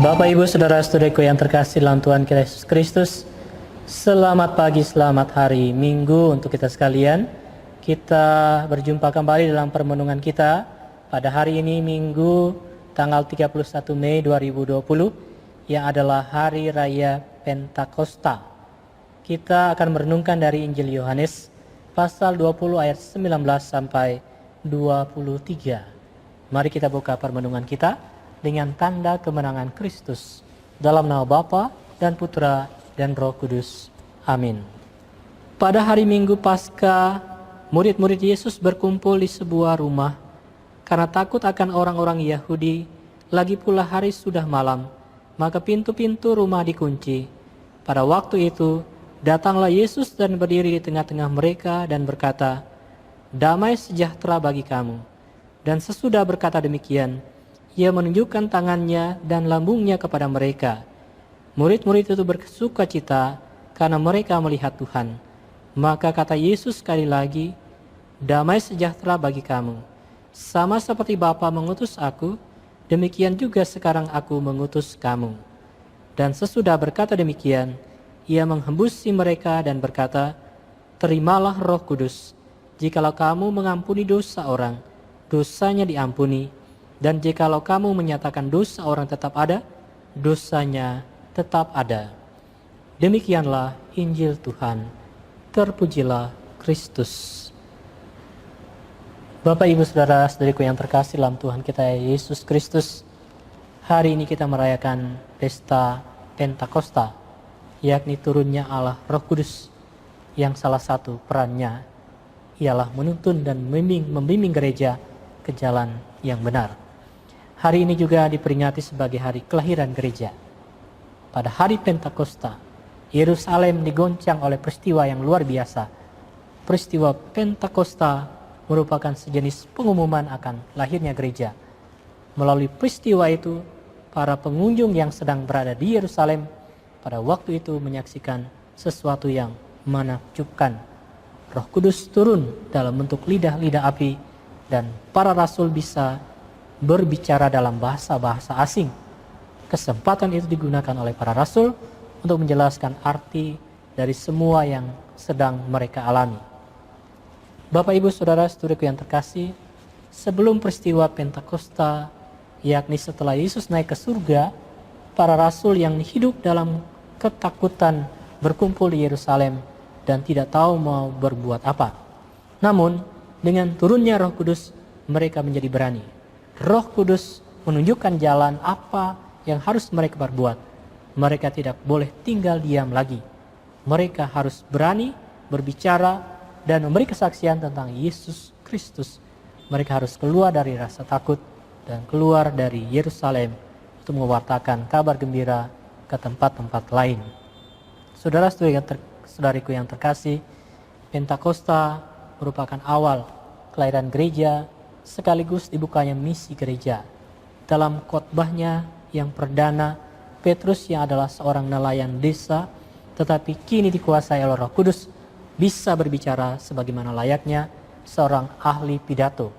Bapak, Ibu, Saudara-saudariku yang terkasih dalam Tuhan kita Yesus Kristus, selamat pagi, selamat hari Minggu untuk kita sekalian. Kita berjumpa kembali dalam permenungan kita pada hari ini, Minggu tanggal 31 Mei 2020, yang adalah Hari Raya Pentakosta. Kita akan merenungkan dari Injil Yohanes pasal 20 ayat 19 sampai 23. Mari kita buka permenungan kita dengan tanda kemenangan Kristus. Dalam nama Bapa dan Putra dan Roh Kudus. Amin. Pada hari Minggu Paskah, murid-murid Yesus berkumpul di sebuah rumah karena takut akan orang-orang Yahudi. Lagi pula hari sudah malam, maka pintu-pintu rumah dikunci. Pada waktu itu, datanglah Yesus dan berdiri di tengah-tengah mereka dan berkata, "Damai sejahtera bagi kamu." Dan sesudah berkata demikian, Ia menunjukkan tangannya dan lambungnya kepada mereka. Murid-murid itu bersuka cita karena mereka melihat Tuhan. Maka kata Yesus sekali lagi, "Damai sejahtera bagi kamu. Sama seperti Bapa mengutus aku, demikian juga sekarang aku mengutus kamu." Dan sesudah berkata demikian, Ia menghembusi mereka dan berkata, "Terimalah Roh Kudus. Jikalau kamu mengampuni dosa orang, dosanya diampuni. Dan jikalau kamu menyatakan dosa orang tetap ada, dosanya tetap ada." Demikianlah Injil Tuhan. Terpujilah Kristus. Bapak, Ibu, Saudara-saudariku yang terkasih dalam Tuhan kita Yesus Kristus, hari ini kita merayakan pesta Pentakosta, yakni turunnya Allah Roh Kudus, yang salah satu perannya ialah menuntun dan membimbing gereja ke jalan yang benar. Hari ini juga diperingati sebagai hari kelahiran gereja. Pada hari Pentakosta, Yerusalem digoncang oleh peristiwa yang luar biasa. Peristiwa Pentakosta merupakan sejenis pengumuman akan lahirnya gereja. Melalui peristiwa itu, para pengunjung yang sedang berada di Yerusalem pada waktu itu menyaksikan sesuatu yang menakjubkan. Roh Kudus turun dalam bentuk lidah-lidah api dan para rasul bisa berbicara dalam bahasa-bahasa asing. Kesempatan itu digunakan oleh para rasul untuk menjelaskan arti dari semua yang sedang mereka alami. Bapak, Ibu, Saudara-saudariku yang terkasih, sebelum peristiwa Pentakosta, yakni setelah Yesus naik ke surga, para rasul yang hidup dalam ketakutan berkumpul di Yerusalem dan tidak tahu mau berbuat apa. Namun, dengan turunnya Roh Kudus, mereka menjadi berani. Roh Kudus menunjukkan jalan apa yang harus mereka perbuat. Mereka tidak boleh tinggal diam lagi. Mereka harus berani berbicara dan memberi kesaksian tentang Yesus Kristus. Mereka harus keluar dari rasa takut dan keluar dari Yerusalem untuk mewartakan kabar gembira ke tempat-tempat lain. Saudara-saudariku yang terkasih, Pentakosta merupakan awal kelahiran gereja, sekaligus dibukanya misi gereja. Dalam khotbahnya yang perdana, Petrus yang adalah seorang nelayan desa, tetapi kini dikuasai oleh Roh Kudus, bisa berbicara sebagaimana layaknya seorang ahli pidato.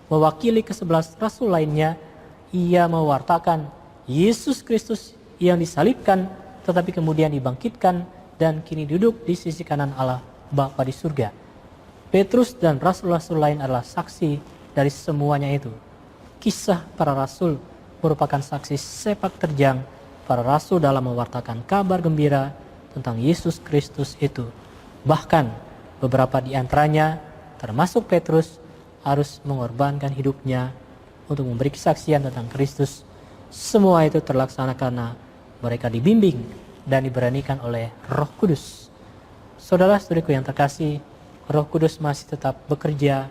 Mewakili ke-11 rasul lainnya, ia mewartakan Yesus Kristus yang disalibkan, tetapi kemudian dibangkitkan dan kini duduk di sisi kanan Allah Bapa di surga. Petrus dan rasul-rasul lain adalah saksi dari semuanya itu. Kisah para rasul merupakan saksi sepak terjang para rasul dalam mewartakan kabar gembira tentang Yesus Kristus itu. Bahkan beberapa di antaranya, termasuk Petrus, harus mengorbankan hidupnya untuk memberi kesaksian tentang Kristus. Semua itu terlaksana karena mereka dibimbing dan diberanikan oleh Roh Kudus. Saudara-saudariku yang terkasih, Roh Kudus masih tetap bekerja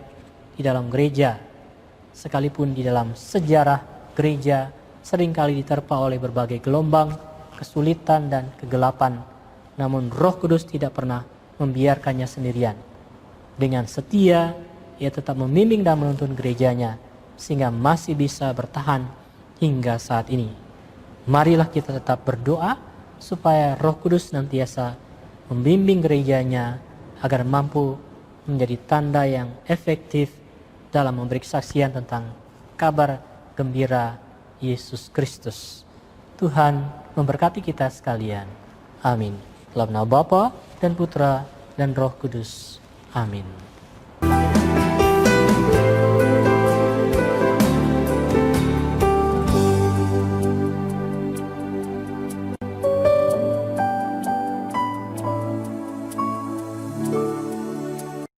di dalam gereja, sekalipun di dalam sejarah gereja seringkali diterpa oleh berbagai gelombang, kesulitan dan kegelapan. Namun Roh Kudus tidak pernah membiarkannya sendirian. Dengan setia, Ia tetap membimbing dan menuntun gerejanya, sehingga masih bisa bertahan hingga saat ini. Marilah kita tetap berdoa supaya Roh Kudus senantiasa membimbing gerejanya agar mampu menjadi tanda yang efektif dalam memberi kesaksian tentang kabar gembira Yesus Kristus. Tuhan memberkati kita sekalian. Amin. Dalam nama Bapa dan Putra dan Roh Kudus. Amin.